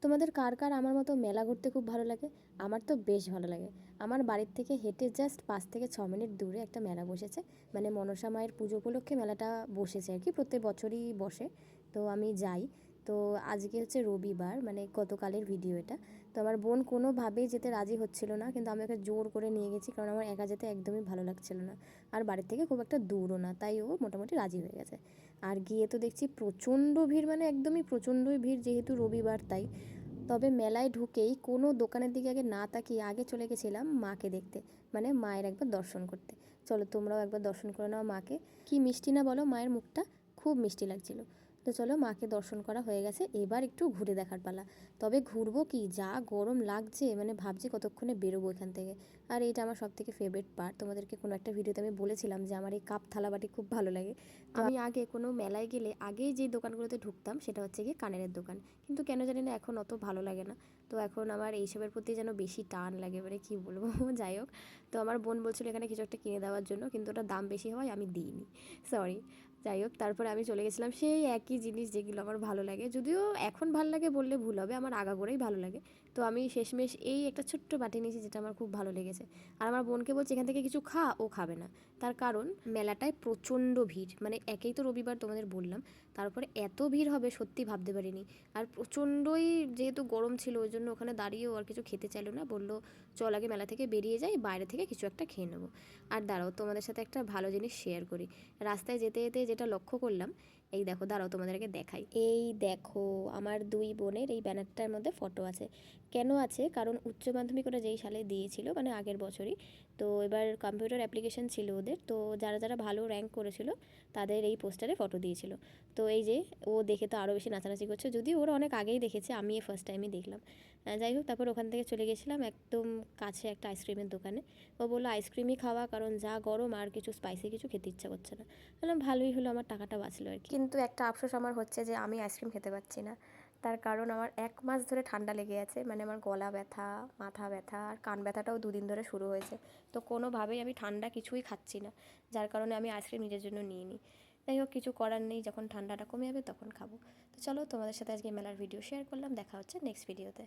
তোমাদের কার কার আমার মতো মেলা ঘুরতে খুব ভালো লাগে? আমার তো বেশ ভালো লাগে। আমার বাড়ির থেকে হেঁটে জাস্ট 5 থেকে 6 মিনিট দূরে একটা মেলা বসেছে, মানে মনসা মায়ের পুজো উপলক্ষে মেলাটা বসেছে আর কি, প্রত্যেক বছরই বসে। তো আমি যাই। তো আজকে হচ্ছে রবিবার, মানে গতকালের ভিডিও এটা। তো আমার বোন কোনোভাবেই যেতে রাজি হচ্ছিল না, কিন্তু আমি ওকে জোর করে নিয়ে গেছি, কারণ আমার একা যেতে একদমই ভালো লাগছিল না। আর বাড়ির থেকে খুব একটা দূরও না, তাই ও মোটামুটি রাজি হয়ে গেছে। আর গিয়ে তো দেখছি প্রচণ্ড ভিড়, মানে একদমই প্রচণ্ডই ভিড়, যেহেতু রবিবার তাই। তবে মেলায় ঢুকেই কোনো দোকানের দিকে আগে না তাকিয়ে আগে চলে গেছিলাম মাকে দেখতে, মানে মায়ের একবার দর্শন করতে। চলো তোমরাও একবার দর্শন করে নাও মাকে। কি মিষ্টি না বলো, মায়ের মুখটা খুব মিষ্টি লাগছিল। তো চলো, মাকে দর্শন করা হয়ে গেছে, এবার একটু ঘুরে দেখার পালা। তবে ঘুরবো কি, যা গরম লাগছে, মানে ভাবছি কতক্ষণে বেরোবো এখান থেকে। আর এইটা আমার সব থেকে ফেভারিট পার্ট, তোমাদেরকে কোনো একটা ভিডিওতে আমি বলেছিলাম যে আমার এই কাপ থালাবাটি খুব ভালো লাগে। তো আমি আগে কোনো মেলায় গেলে আগেই যে দোকানগুলোতে ঢুকতাম সেটা হচ্ছে গিয়ে কানের দোকান, কিন্তু কেন জানি না এখন অত ভালো লাগে না। তো এখন আমার এইসবের প্রতি যেন বেশি টান লাগে, মানে কী বলবো যাই হোক। তো আমার বোন বলছিল এখানে কিছু একটা কিনে দেওয়ার জন্য, কিন্তু ওটা দাম বেশি হওয়ায় আমি দিইনি, সরি। যাই হোক, তারপরে আমি চলে গেছিলাম সেই একই জিনিস যেগুলো আমার ভালো লাগে, যদিও এখন ভালো লাগে বললে ভুল হবে, আমার আগাগোড়াই ভালো লাগে। তো আমি শেষমেশ এই একটা ছোট্ট বাটি নিয়েছি, যেটা আমার খুব ভালো লেগেছে। আর আমার বোনকে বলছি এখান থেকে কিছু খা, ও খাবে না। তার কারণ মেলাটায় প্রচণ্ড ভিড়, মানে একেই তো রবিবার তোমাদের বললাম, তারপরে এত ভিড় হবে সত্যি ভাবতে পারিনি। আর প্রচণ্ডই যেহেতু গরম ছিল, ওই জন্য ওখানে দাঁড়িয়েও আর কিছু খেতে চাইলো না, বললো চল আগে মেলা থেকে বেরিয়ে যাই, বাইরে থেকে কিছু একটা খেয়ে নেবো। আর দাঁড়াও, তোমাদের সাথে একটা ভালো জিনিস শেয়ার করি। রাস্তায় যেতে যেতে যেটা লক্ষ্য করলাম, এই দেখো, দাঁড়াও তোমাদেরকে দেখাই। এই দেখো, আমার দুই বোনের এই ব্যানারটার মধ্যে ফটো আছে। কেন আছে? কারণ উচ্চ মাধ্যমিক ওরা যেই সালে দিয়েছিল, মানে আগের বছরই, তো এবার কম্পিউটার অ্যাপ্লিকেশন ছিল ওদের, তো যারা যারা ভালো র্যাঙ্ক করেছিল তাদের এই পোস্টারে ফটো দিয়েছিল। তো এই যে, ও দেখে তো আরও বেশি নাচানাচি করছে, যদিও ওরা অনেক আগেই দেখেছে, আমি এই ফার্স্ট টাইমই দেখলাম। যাই হোক, তারপর ওখান থেকে চলে গেছিলাম একদম কাছে একটা আইসক্রিমের দোকানে। ও বললো আইসক্রিমই খাওয়া, কারণ যা গরম আর কিছু স্পাইসি কিছু খেতে ইচ্ছা করছে না। বললাম ভালোই হলো, আমার টাকাটা বাঁচলো আর কি। কিন্তু একটা আফসোস আমার হচ্ছে যে আমি আইসক্রিম খেতে পারছি না। তার কারণ আমার 1 মাস ধরে ঠান্ডা লেগে আছে, মানে আমার গলা ব্যথা, মাথা ব্যথা আর কান ব্যথাটাও 2 দিন ধরে শুরু হয়েছে। তো কোনোভাবেই আমি ঠান্ডা কিছুই খাচ্ছি না, যার কারণে আমি আইসক্রিম নিজের জন্য নিয়ে নিই। যাই হোক, কিছু করার নেই, যখন ঠান্ডাটা কমে যাবে তখন খাবো। তো চলো, তোমাদের সাথে আজকে মেলার ভিডিও শেয়ার করলাম, দেখা হচ্ছে নেক্সট ভিডিওতে।